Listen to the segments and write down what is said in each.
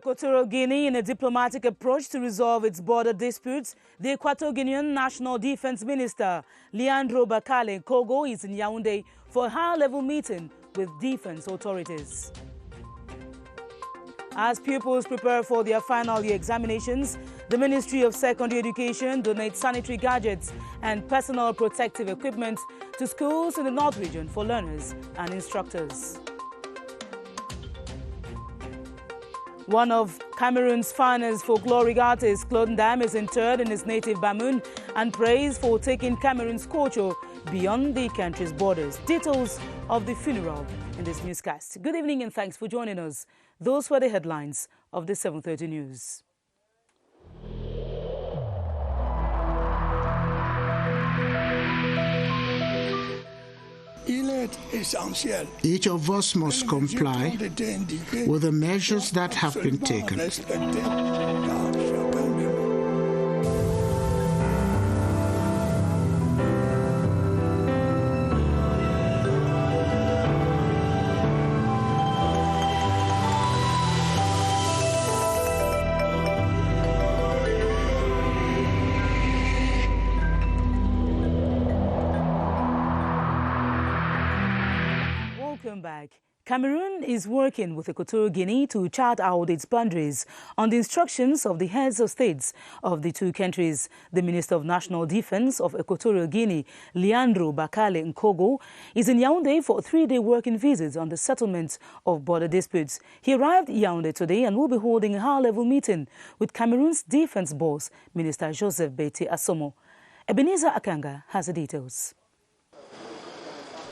Equatorial Guinea in a diplomatic approach to resolve its border disputes, the Equatorial Guinean National Defense Minister Leandro Bakale Kogo is in Yaoundé for a high-level meeting with defense authorities. As pupils prepare for their final year examinations, the Ministry of Secondary Education donates sanitary gadgets and personal protective equipment to schools in the North region for learners and instructors. One of Cameroon's finest folkloric artists, Claude Ndam, is interred in his native Bamoun and praised for taking Cameroon's culture beyond the country's borders. Details of the funeral in this newscast. Good evening and thanks for joining us. Those were the headlines of the 7:30 news. Each of us must comply with the measures that have been taken. Welcome back. Cameroon is working with Equatorial Guinea to chart out its boundaries on the instructions of the heads of states of the two countries. The Minister of National Defense of Equatorial Guinea, Leandro Bakale Nkogo, is in Yaoundé for a 3-day working visit on the settlement of border disputes. He arrived in Yaoundé today and will be holding a high-level meeting with Cameroon's defense boss, Minister Joseph Beti Asomo. Ebenezer Akanga has the details.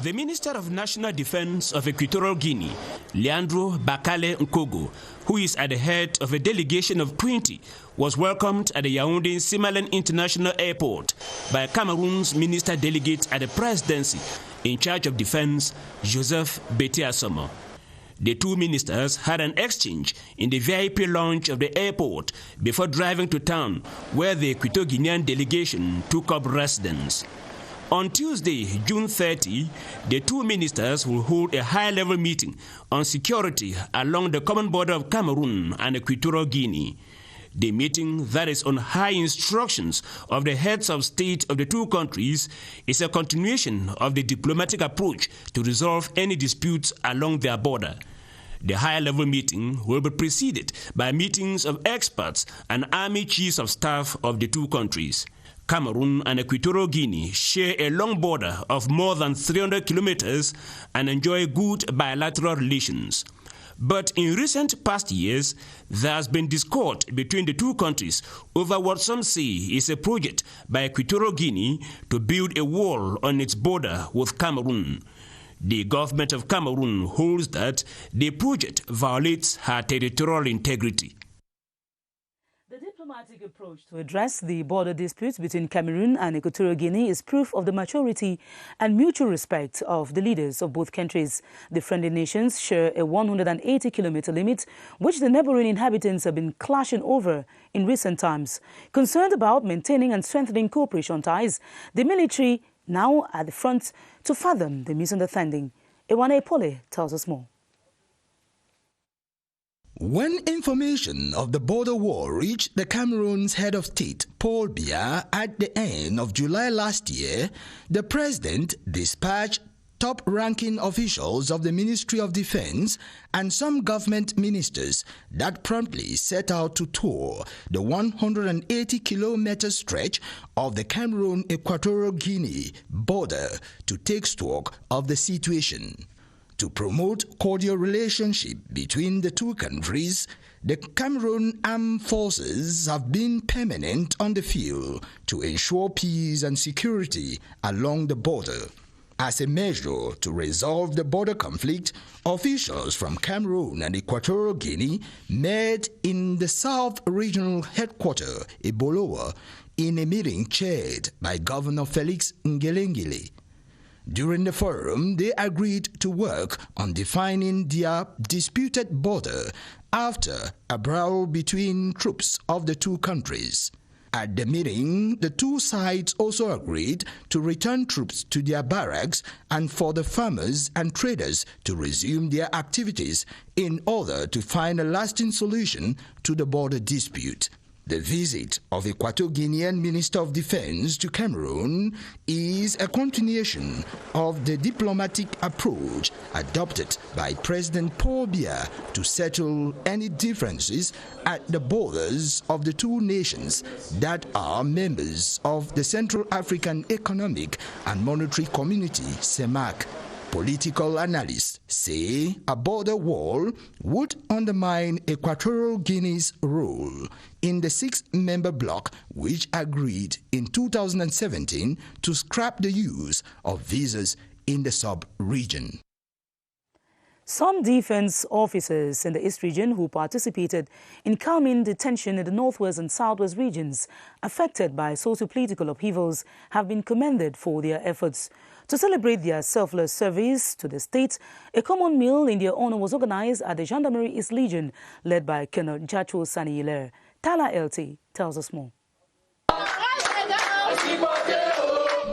The Minister of National Defense of Equatorial Guinea, Leandro Bakale Nkogo, who is at the head of a delegation of 20, was welcomed at the Yaoundé Simalène International Airport by Cameroon's Minister Delegate at the Presidency in charge of defense, Joseph Beti Asomo. The two ministers had an exchange in the VIP lounge of the airport before driving to town, where the Equatorial Guinean delegation took up residence. On Tuesday, June 30, the two ministers will hold a high-level meeting on security along the common border of Cameroon and Equatorial Guinea. The meeting, that is on high instructions of the heads of state of the two countries, is a continuation of the diplomatic approach to resolve any disputes along their border. The high-level meeting will be preceded by meetings of experts and army chiefs of staff of the two countries. Cameroon and Equatorial Guinea share a long border of more than 300 kilometers and enjoy good bilateral relations. But in recent past years, there has been discord between the two countries over what some say is a project by Equatorial Guinea to build a wall on its border with Cameroon. The government of Cameroon holds that the project violates her territorial integrity. The diplomatic approach to address the border disputes between Cameroon and Equatorial Guinea is proof of the maturity and mutual respect of the leaders of both countries. The friendly nations share a 180-kilometer limit, which the neighboring inhabitants have been clashing over in recent times. Concerned about maintaining and strengthening cooperation ties, the military now at the front to fathom the misunderstanding. Ewane Pole tells us more. When information of the border war reached the Cameroon's head of state, Paul Biya, at the end of July last year, the president dispatched top-ranking officials of the Ministry of Defense and some government ministers that promptly set out to tour the 180-kilometer stretch of the Cameroon-Equatorial Guinea border to take stock of the situation. To promote cordial relationship between the two countries, the Cameroon Armed Forces have been permanent on the field to ensure peace and security along the border. As a measure to resolve the border conflict, officials from Cameroon and Equatorial Guinea met in the South Regional Headquarters, Ebolowa, in a meeting chaired by Governor Felix Ngelengele. During the forum, they agreed to work on defining their disputed border after a brawl between troops of the two countries. At the meeting, the two sides also agreed to return troops to their barracks and for the farmers and traders to resume their activities in order to find a lasting solution to the border dispute. The visit of Equatorial Guinean Minister of Defense to Cameroon is a continuation of the diplomatic approach adopted by President Paul Biya to settle any differences at the borders of the two nations that are members of the Central African Economic and Monetary Community, CEMAC. Political analysts say a border wall would undermine Equatorial Guinea's role in the six-member bloc which agreed in 2017 to scrap the use of visas in the sub-region. Some defense officers in the East region who participated in calming the tension in the northwest and southwest regions affected by socio-political upheavals have been commended for their efforts. To celebrate their selfless service to the state, a common meal in their honor was organized at the Gendarmerie East Legion, led by Colonel Jacho Sani-Hilaire. Tala LT tells us more.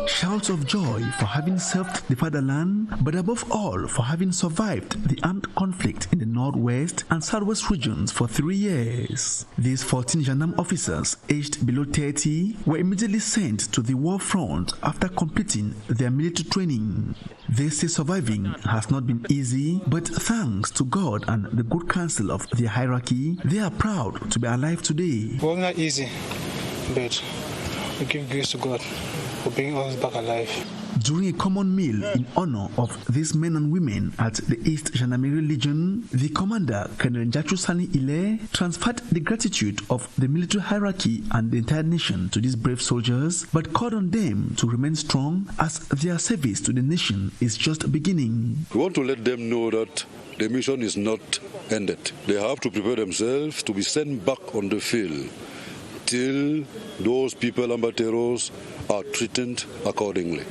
Shouts of joy for having served the fatherland, but above all for having survived the armed conflict in the northwest and southwest regions for 3 years. These 14 gendarme officers, aged below 30, were immediately sent to the war front after completing their military training. They say surviving has not been easy, but thanks to God and the good counsel of their hierarchy, they are proud to be alive today. It was not easy, but we give grace to God for bringing us back alive. During a common meal in honor of these men and women at the East Gendarmerie Legion, the commander, Colonel Jacho Sani-Hilaire, transferred the gratitude of the military hierarchy and the entire nation to these brave soldiers, but called on them to remain strong as their service to the nation is just beginning. We want to let them know that the mission is not ended. They have to prepare themselves to be sent back on the field till those people, Ambateros, are treated accordingly.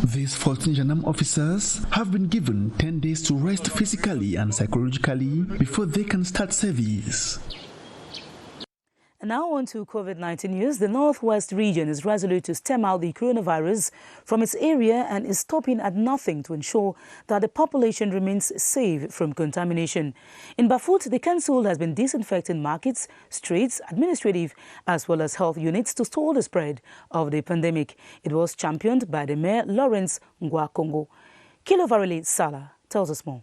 These 14 gendarme officers have been given 10 days to rest physically and psychologically before they can start service. And now on to COVID-19 news. The Northwest region is resolute to stem out the coronavirus from its area and is stopping at nothing to ensure that the population remains safe from contamination. In Bafut, the council has been disinfecting markets, streets, administrative as well as health units to stall the spread of the pandemic. It was championed by the Mayor Lawrence Ngwa-Kongo. Kilovarele Sala tells us more.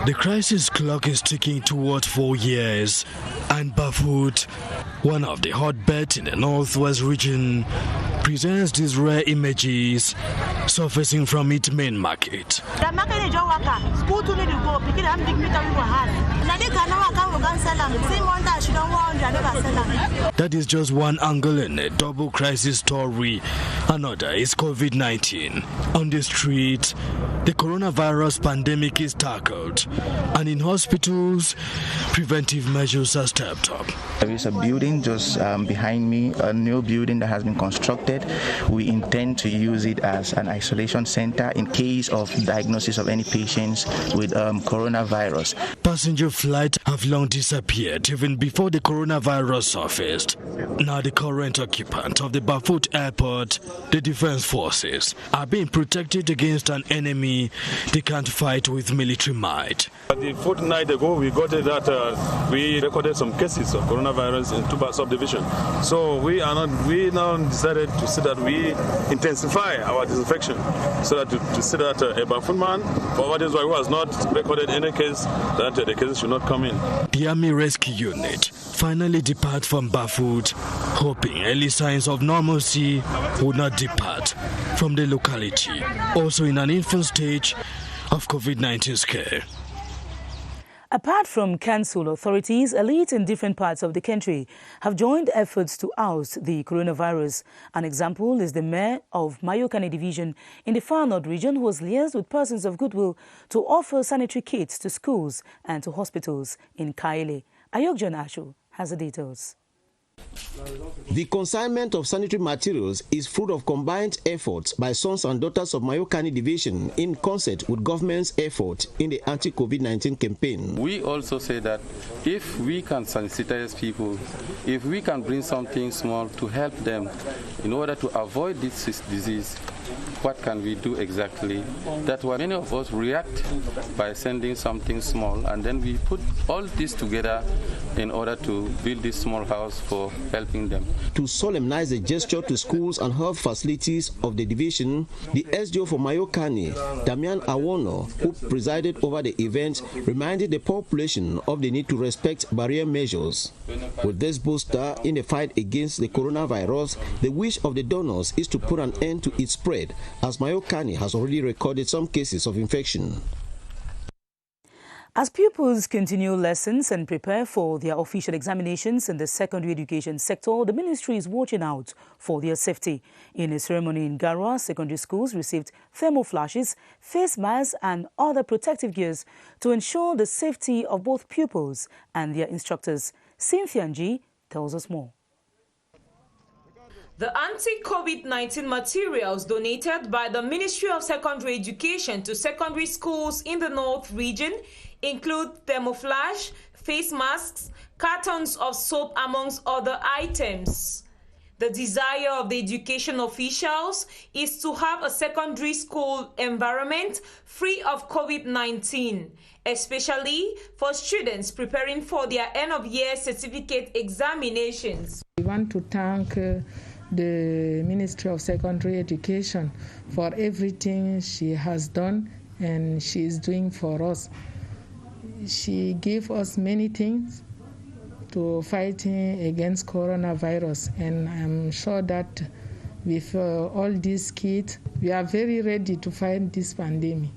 The crisis clock is ticking toward 4 years, and Bafut, one of the hotbeds in the Northwest region, presents these rare images surfacing from its main market. That is just one angle in a double crisis story. Another is COVID-19. On the street, the coronavirus pandemic is tackled, and in hospitals, preventive measures are stepped up. There is a building just behind me, a new building that has been constructed. We intend to use it as an isolation center in case of diagnosis of any patients with coronavirus. Passenger flights have long disappeared even before the coronavirus surfaced. Now the current occupant of the Bafut airport, the defense forces, are being protected against an enemy they can't fight with military might. A fortnight ago, we got it that we recorded some cases of coronavirus in Tuba subdivision. So we now decided to see that we intensify our disinfection, so that to see that a Bafut man, or what is why was not recorded any case, that the cases should not come in. The Army Rescue Unit finally depart from Bafut, hoping early signs of normalcy would not depart from the locality, also in an infant stage of COVID-19 scare. Apart from council authorities, elites in different parts of the country have joined efforts to oust the coronavirus. An example is the mayor of Mayokane Division in the Far North region, who has liaised with persons of goodwill to offer sanitary kits to schools and to hospitals in Kaile. Ayokjan Ashu has the details. The consignment of sanitary materials is fruit of combined efforts by sons and daughters of Mayokani Division in concert with government's effort in the anti-COVID-19 campaign. We also say that if we can sensitize people, if we can bring something small to help them in order to avoid this disease, what can we do exactly? That's why many of us react by sending something small, and then we put all this together in order to build this small house for helping them. To solemnize the gesture to schools and health facilities of the division, the SDO for Mayokani, Damian Awono, who presided over the event, reminded the population of the need to respect barrier measures. With this booster in the fight against the coronavirus, the wish of the donors is to put an end to its spread, as Mayokani has already recorded some cases of infection. As pupils continue lessons and prepare for their official examinations in the secondary education sector, the ministry is watching out for their safety. In a ceremony in Garwa, secondary schools received thermoflashes, face masks and other protective gears to ensure the safety of both pupils and their instructors. Cynthia Nji tells us more. The anti-COVID-19 materials donated by the Ministry of Secondary Education to secondary schools in the North region include thermoflash, face masks, cartons of soap, amongst other items. The desire of the education officials is to have a secondary school environment free of COVID-19, especially for students preparing for their end-of-year certificate examinations. We want to thank the Ministry of Secondary Education for everything she has done and she is doing for us. She gave us many things to fighting against coronavirus, and I'm sure that with all these kits, we are very ready to fight this pandemic.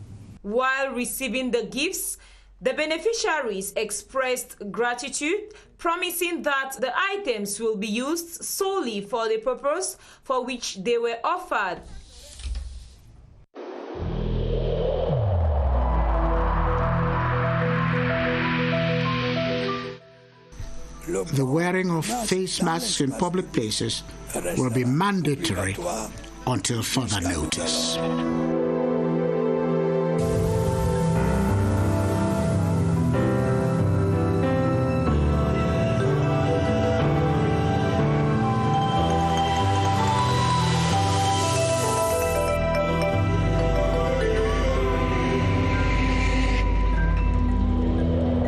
While receiving the gifts, the beneficiaries expressed gratitude, promising that the items will be used solely for the purpose for which they were offered. The wearing of face masks in public places will be mandatory until further notice.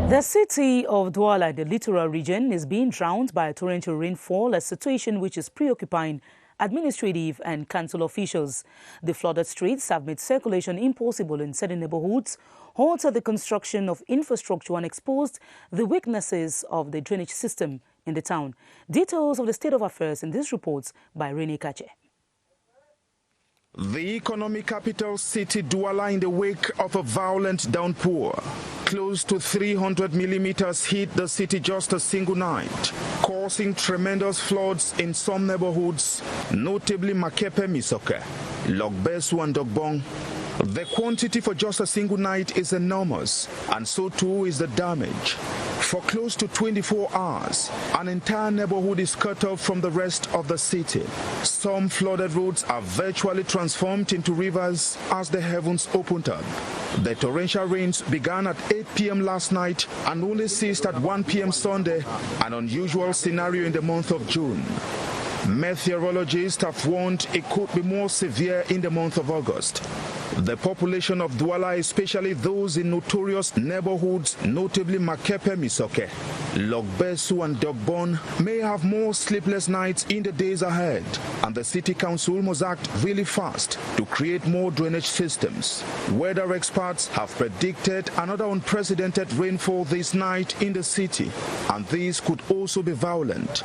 The city of Douala, the littoral region, is being drowned by torrential rainfall, a situation which is preoccupying administrative and council officials. The flooded streets have made circulation impossible in certain neighborhoods, halted the construction of infrastructure and exposed the weaknesses of the drainage system in the town. Details of the state of affairs in this report by Rene Kache. The economic capital city Douala in the wake of a violent downpour. Close to 300 millimeters hit the city just a single night, causing tremendous floods in some neighborhoods, notably Makepe Misoke, Lokbesu and Dogbong. The quantity for just a single night is enormous, and so too is the damage. For close to 24 hours, an entire neighborhood is cut off from the rest of the city. Some flooded roads are virtually transformed into rivers as the heavens opened up. The torrential rains began at 8 p.m. last night and only ceased at 1 p.m. Sunday, an unusual scenario in the month of June. Meteorologists have warned it could be more severe in the month of August. The population of Douala, especially those in notorious neighborhoods, notably Makepe Misoke, Lokbesu and Dogbon, may have more sleepless nights in the days ahead, and the city council must act really fast to create more drainage systems. Weather experts have predicted another unprecedented rainfall this night in the city, and these could also be violent.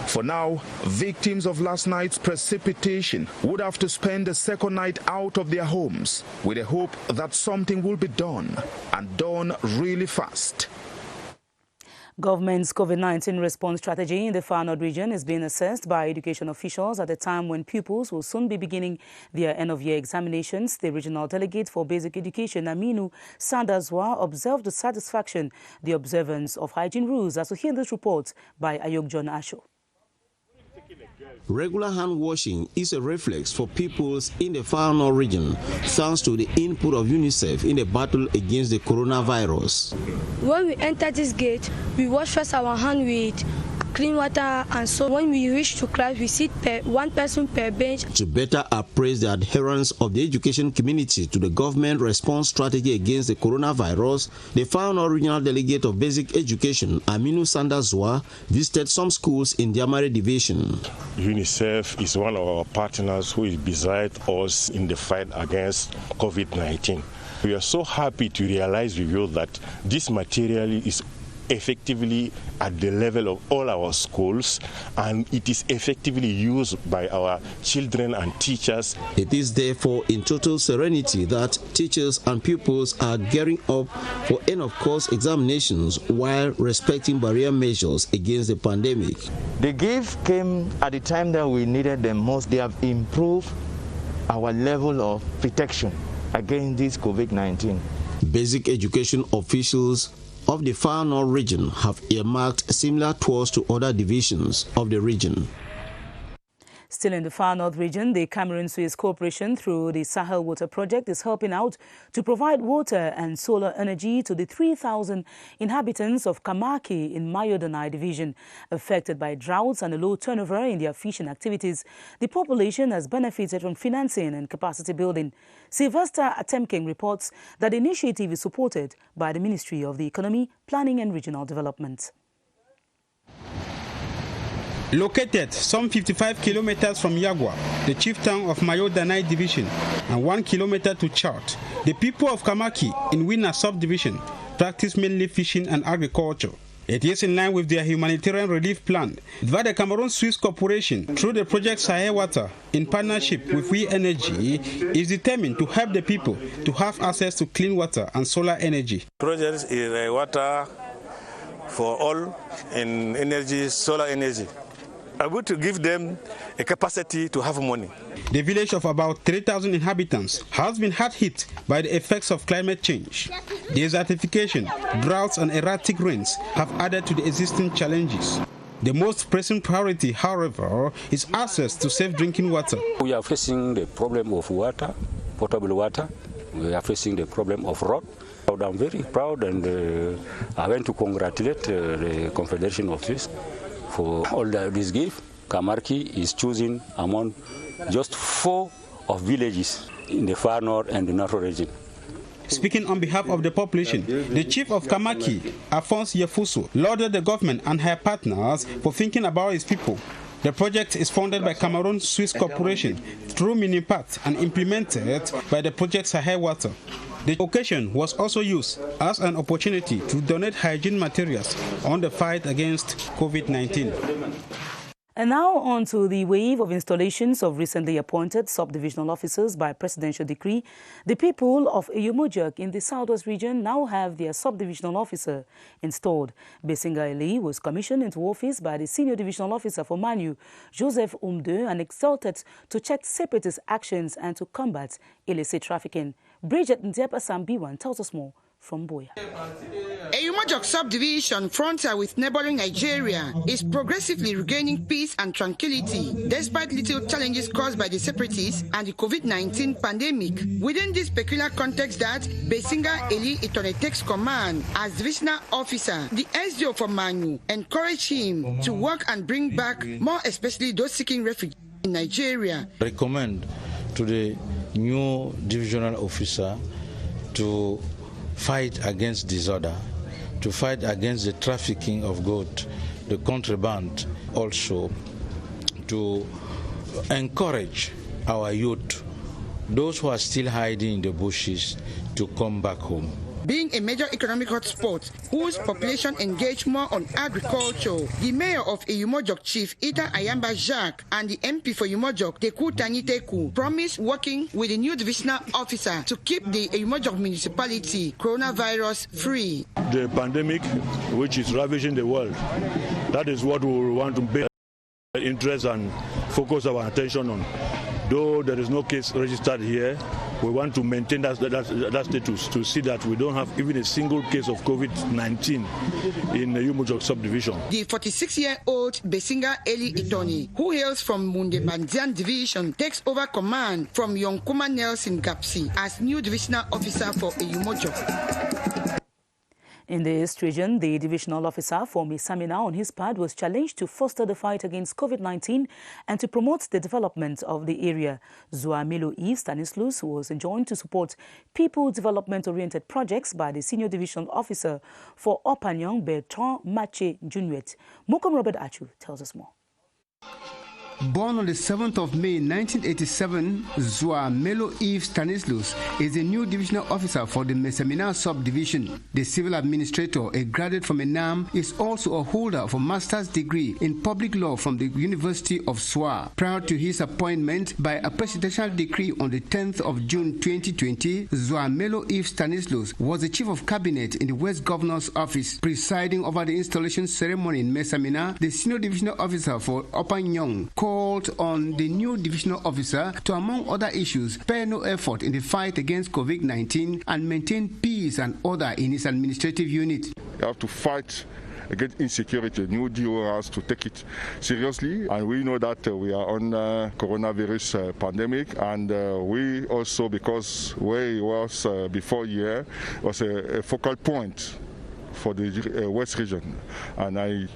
For now, victims of last night's precipitation would have to spend the second night out of their homes with the hope that something will be done, and done really fast. Government's COVID-19 response strategy in the Far North region is being assessed by education officials at a time when pupils will soon be beginning their end-of-year examinations. The regional delegate for basic education, Aminu Sandazwa, observed with satisfaction the observance of hygiene rules, as we hear this report by Ayok John Asho. Regular hand washing is a reflex for peoples in the Far North region, thanks to the input of UNICEF in the battle against the coronavirus. When we enter this gate, we wash first our hand with clean water, and so when we reach to class, we sit one person per bench. To better appraise the adherence of the education community to the government response strategy against the coronavirus, the Far North Regional Delegate of Basic Education, Aminu Sandazwa, visited some schools in the Amare Division. UNICEF is one of our partners who is beside us in the fight against COVID-19. We are so happy to realize with you that this material is effectively at the level of all our schools, and it is effectively used by our children and teachers. It is therefore in total serenity that teachers and pupils are gearing up for end-of-course examinations while respecting barrier measures against the pandemic. The gift came at the time that we needed them most. They have improved our level of protection against this COVID-19. Basic education officials of the Far North region have earmarked similar tours to other divisions of the region. Still in the Far North region, the Cameroon-Suez Corporation, through the Sahel Water Project, is helping out to provide water and solar energy to the 3,000 inhabitants of Kamaki in Mayo-Donai division. Affected by droughts and a low turnover in their fishing activities, the population has benefited from financing and capacity building. Sylvester Atemking reports that the initiative is supported by the Ministry of the Economy, Planning and Regional Development. Located some 55 kilometers from Yagua, the chief town of Mayo-Donai division, and 1 kilometer to Chad, the people of Kamaki in GUINEA subdivision practice mainly fishing and agriculture. It is in line with their humanitarian relief plan that the Cameroon-Suez Corporation, through the project Sahel Water, in partnership with We Energy, is determined to help the people to have access to clean water and solar energy. Project is water for all in energy, solar energy. I want to give them a capacity to have money. The village of about 3,000 inhabitants has been hard hit by the effects of climate change. Desertification, droughts and erratic rains have added to the existing challenges. The most pressing priority, however, is access to safe drinking water. We are facing the problem of water, potable water. We are facing the problem of road. I'm very proud, and I want to congratulate the Confederation of Swiss for all this gift. Kamaki is choosing among just 4 of villages in the Far North and the North region. Speaking on behalf of the population, the chief of Kamaki, Alphonse Yefuso, lauded the government and her partners for thinking about its people. The project is funded by Cameroon-Suez Corporation through Minipat and implemented by the project Sahel Water. The occasion was also used as an opportunity to donate hygiene materials on the fight against COVID-19. And now on to the wave of installations of recently appointed subdivisional officers by presidential decree. The people of Eyumojak in the southwest region now have their subdivisional officer installed. Besinga Eli was commissioned into office by the senior divisional officer for Manu, Joseph Umde, and exalted to check separatist actions and to combat illicit trafficking. Bridget Ndiepa Sambiwan tells us more from Boya. Eyumojak subdivision, frontier with neighboring Nigeria, is progressively regaining peace and tranquility despite little challenges caused by the separatists and the COVID-19 pandemic. Within this peculiar context that Besinga Eli Itone takes command as divisional officer, the SDO for Manu encouraged him to work and bring back more especially those seeking refuge in Nigeria. Recommend to the new divisional officer to fight against disorder, to fight against the trafficking of goods, the contraband, also to encourage our youth, those who are still hiding in the bushes, to come back home. Being a major economic hotspot whose population engage more on agriculture, the mayor of Eyumojak, Chief Ita Ayamba Jacques, and the MP for Eyumojak, Teku Tani Teku, promised working with the new divisional officer to keep the Eyumojak municipality coronavirus free. The pandemic, which is ravaging the world, that is what we want to pay interest and focus our attention on. Though there is no case registered here, We want to maintain that status to see that we don't have even a single case of COVID-19 in the Umojok subdivision. The 46-year-old Besinga Eli Itoni, who hails from Mundebandian Division, takes over command from Yonkuma Nelson Gapsi as new divisional officer for Umojok. In the East region, the divisional officer for Mesamina, on his part, was challenged to foster the fight against COVID-19 and to promote the development of the area. Zuamilo E. Stanislaus was enjoined to support people development-oriented projects by the senior divisional officer for Opanyong, Bertrand Mache Junuet. Mokom Robert Achu tells us more. Born on the 7th of May 1987, Zuamelo Eve Stanislaus is a new divisional officer for the Mesamina subdivision. The civil administrator, a graduate from ENAM, is also a holder of a master's degree in public law from the University of Swa. Prior to his appointment by a presidential decree on the 10th of June 2020, Zuamelo Eve Stanislaus was the chief of cabinet in the West Governor's office. Presiding over the installation ceremony in Mesamina, the senior divisional officer for Opanyong called on the new divisional officer to, among other issues, spare no effort in the fight against COVID-19 and maintain peace and order in his administrative unit. You have to fight against insecurity. New DO has to take it seriously, and we know that we are on coronavirus pandemic, and we also, because where it was before here, was a focal point for the West region, and I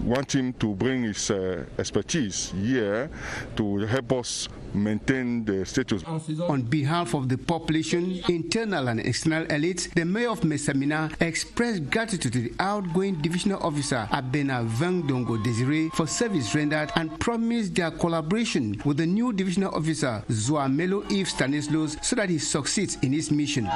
want him to bring his expertise here to help us maintain the status. On behalf of the population, internal and external elites, the mayor of Mesamina expressed gratitude to the outgoing divisional officer Abena Vangdongo Desiree for service rendered and promised their collaboration with the new divisional officer Zuamelo Eve Stanislaus so that he succeeds in his mission.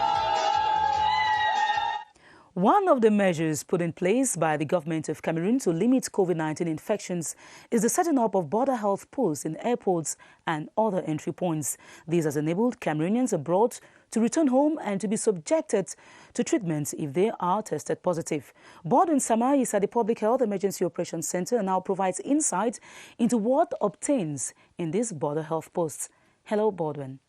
One of the measures put in place by the government of Cameroon to limit COVID-19 infections is the setting up of border health posts in airports and other entry points. This has enabled Cameroonians abroad to return home and to be subjected to treatment if they are tested positive. Baldwin Sama is at the Public Health Emergency Operations Center and now provides insight into what obtains in these border health posts. Hello, Baldwin.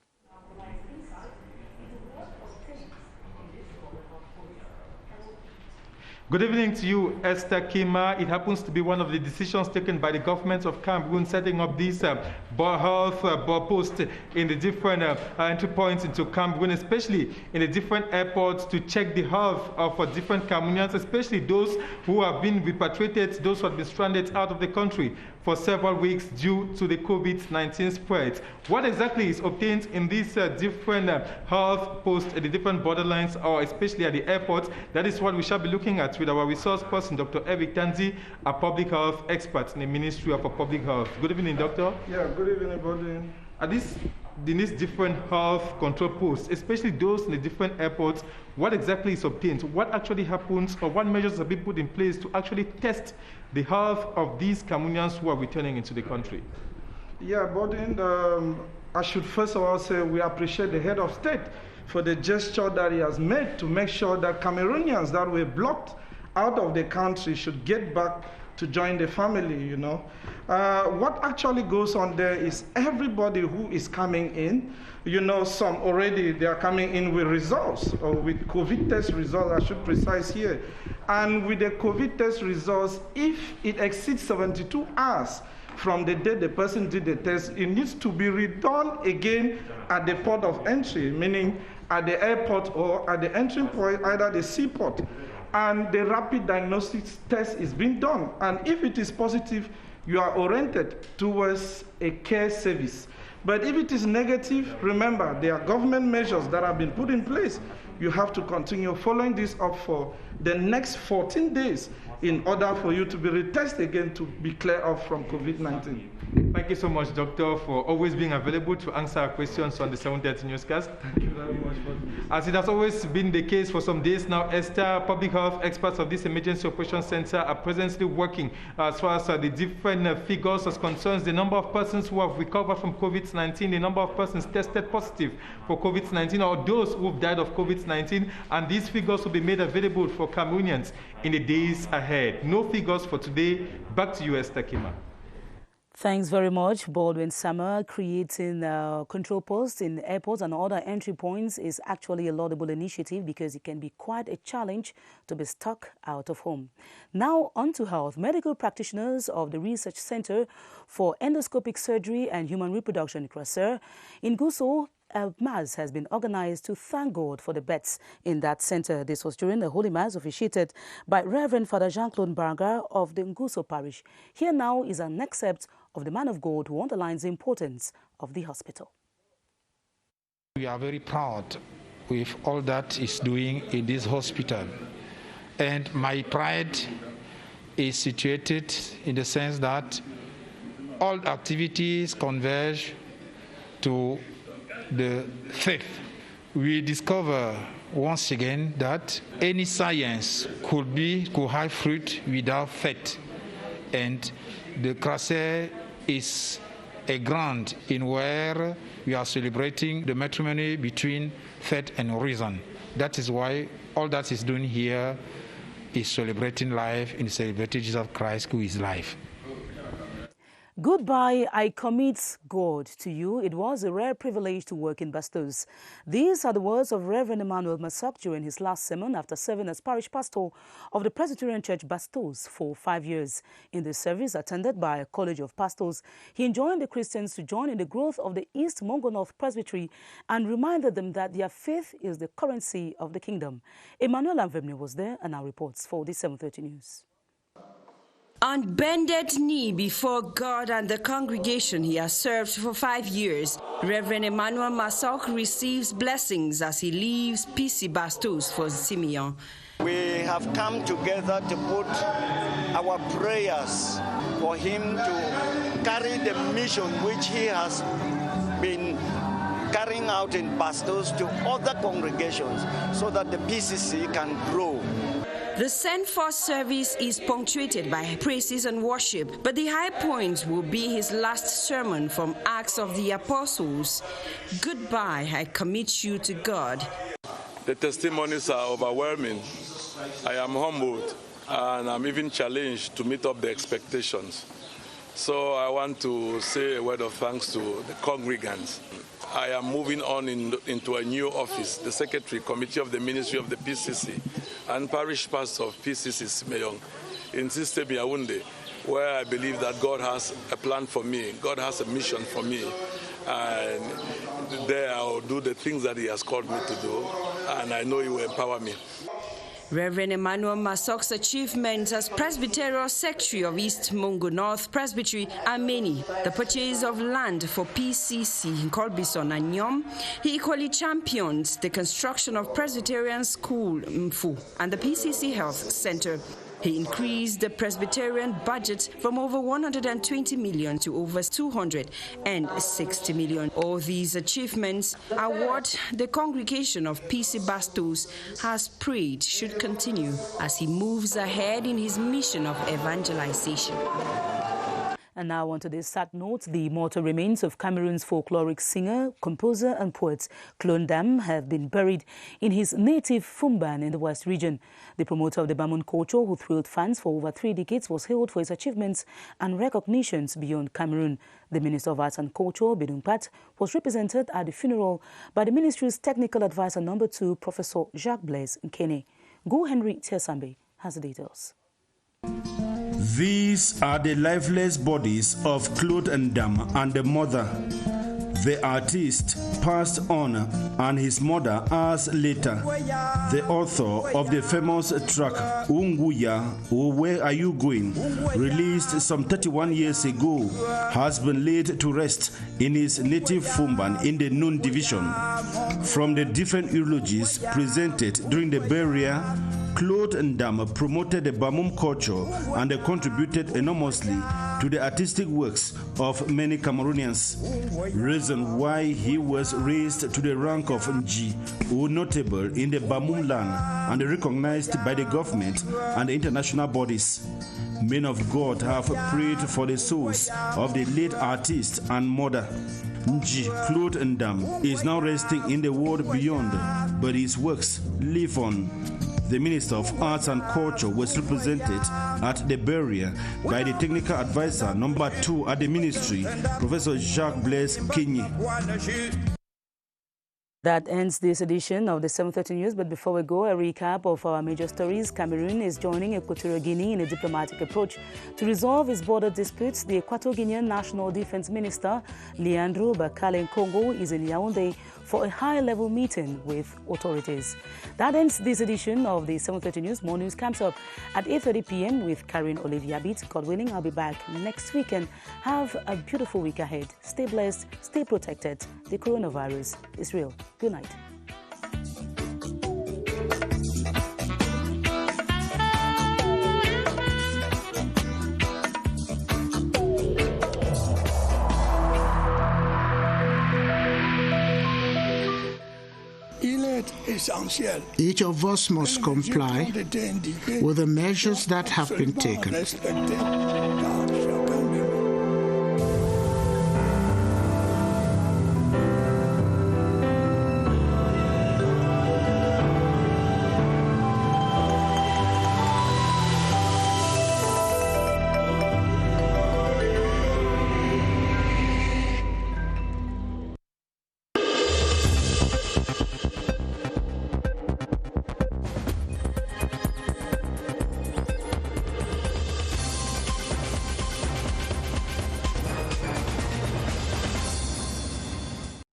Good evening to you, Esther Kima. It happens to be one of the decisions taken by the government of Cameroon setting up these health posts in the different entry points into Cameroon, especially in the different airports, to check the health of different Cameroonians, especially those who have been repatriated, those who have been stranded out of the country for several weeks due to the COVID-19 spread. What exactly is obtained in these different health posts at the different borderlines, or especially at the airports? That is what we shall be looking at with our resource person, Dr. Eric Tanzi, a public health expert in the Ministry of Public Health. Good evening, Doctor. Yeah, good evening, everybody. At these different health control posts, especially those in the different airports, what exactly is obtained? What actually happens, or what measures have been put in place to actually test the health of these Cameroonians who are returning into the country? Yeah, Baldwin, I should first of all say we appreciate the head of state for the gesture that he has made to make sure that Cameroonians that were blocked out of the country should get back to join the family, you know. What actually goes on there is everybody who is coming in, you know, some already they are coming in with results, or with COVID test results, I should precise here. And with the COVID test results, if it exceeds 72 hours from the day the person did the test, it needs to be redone again at the port of entry, meaning at the airport or at the entry point, either the seaport. And the rapid diagnostics test is being done. And if it is positive, you are oriented towards a care service. But if it is negative, remember, there are government measures that have been put in place. You have to continue following this up for the next 14 days in order for you to be retested again to be clear off from COVID-19. Thank you so much, Doctor, for always being available to answer our questions on the 7:30 newscast. Thank you very much. As it has always been the case for some days now, Esther, public health experts of this Emergency Operations Center are presently working as far as the different figures as concerns the number of persons who have recovered from COVID-19, the number of persons tested positive for COVID-19, or those who have died of COVID-19, and these figures will be made available for Cameroonians in the days ahead. No figures for today. Back to you, Esther Kima. Thanks very much, Baldwin Summer. Creating control posts in airports and other entry points is actually a laudable initiative because it can be quite a challenge to be stuck out of home. Now on to health. Medical practitioners of the Research Center for Endoscopic Surgery and Human Reproduction, CRTV, in Gusau, a mass has been organized to thank God for the beds in that center. This was during the Holy Mass officiated by Reverend Father Jean-Claude Barga of the Gusau Parish. Here now is an excerpt of the man of God who underlines the importance of the hospital. We are very proud with all that is doing in this hospital. And my pride is situated in the sense that all activities converge to the faith. We discover once again that any science could have fruit without faith, and the CRTV is a ground in where we are celebrating the matrimony between faith and reason. That is why all that is doing here is celebrating life and celebrating Jesus Christ, who is life. Goodbye, I commit God to you. It was a rare privilege to work in Bastos. These are the words of Reverend Emmanuel Masok during his last sermon after serving as parish pastor of the Presbyterian Church Bastos for 5 years. In the service attended by a college of pastors, he enjoined the Christians to join in the growth of the East Mongo North Presbytery and reminded them that their faith is the currency of the kingdom. Emmanuel Anvemne was there and now reports for the 7:30 News. On bended knee before God and the congregation he has served for 5 years, Reverend Emmanuel Masok receives blessings as he leaves PC Bastos for Simeon. We have come together to put our prayers for him to carry the mission which he has been carrying out in Bastos to other congregations so that the PCC can grow. The sent-forth service is punctuated by praises and worship, but the high point will be his last sermon from Acts of the Apostles. Goodbye, I commit you to God. The testimonies are overwhelming. I am humbled and I'm even challenged to meet up the expectations. So I want to say a word of thanks to the congregants. I am moving on into a new office, the Secretary Committee of the Ministry of the PCC and Parish Pastor of PCC Simeon in Sister Yaoundé, where I believe that God has a plan for me, God has a mission for me, and there I will do the things that he has called me to do, and I know he will empower me. Reverend Emmanuel Masok's achievements as Presbyterial Secretary of East Mongo North Presbytery are many. The purchase of land for PCC in Colbison and Nyom. He equally champions the construction of Presbyterian School Mfu and the PCC Health Center. He increased the Presbyterian budget from over 120 million to over 260 million. All these achievements are what the congregation of PC Bastos has prayed should continue as he moves ahead in his mission of evangelization. And now on to this sad note, the mortal remains of Cameroon's folkloric singer, composer and poet Claude Ndam have been buried in his native Fumban in the West region. The promoter of the Bamoun culture, who thrilled fans for over 3 decades, was hailed for his achievements and recognitions beyond Cameroon. The Minister of Arts and Culture, Bidung Pat, was represented at the funeral by the ministry's technical advisor number 2, Professor Jacques Blaise Nkene. Go Henry Tiesambe has the details. These are the lifeless bodies of Claude Ndam and the mother. The artist passed on, and his mother hours later. The author of the famous track Unguya, or Where Are You Going?, released some 31 years ago, has been laid to rest in his native Fumban in the Noon Division. From the different eulogies presented during the burial, Claude Ndam promoted the Bamoun culture and contributed enormously to the artistic works of many Cameroonians. Reason why he was raised to the rank of Nji, or notable in the Bamoun land and recognized by the government and the international bodies. Men of God have prayed for the souls of the late artist and mother. Nji Claude Ndam is now resting in the world beyond, but his works live on. The Minister of Arts and Culture was represented at the burial by the Technical Advisor number 2 at the Ministry, Professor Jacques Blaise Kinyi. That ends this edition of the 7:30 News. But before we go, a recap of our major stories. Cameroon is joining Equatorial Guinea in a diplomatic approach to resolve its border disputes. The Equatorial National Defense Minister, Leandro Bakale Nkongo, is in Yaoundé for a high-level meeting with authorities. That ends this edition of the 7:30 News. More news comes up at 8:30 p.m. with Karen Olivia Beat. God willing, I'll be back next weekend. Have a beautiful week ahead. Stay blessed, stay protected. The coronavirus is real. Good night. Each of us must comply with the measures that have been taken.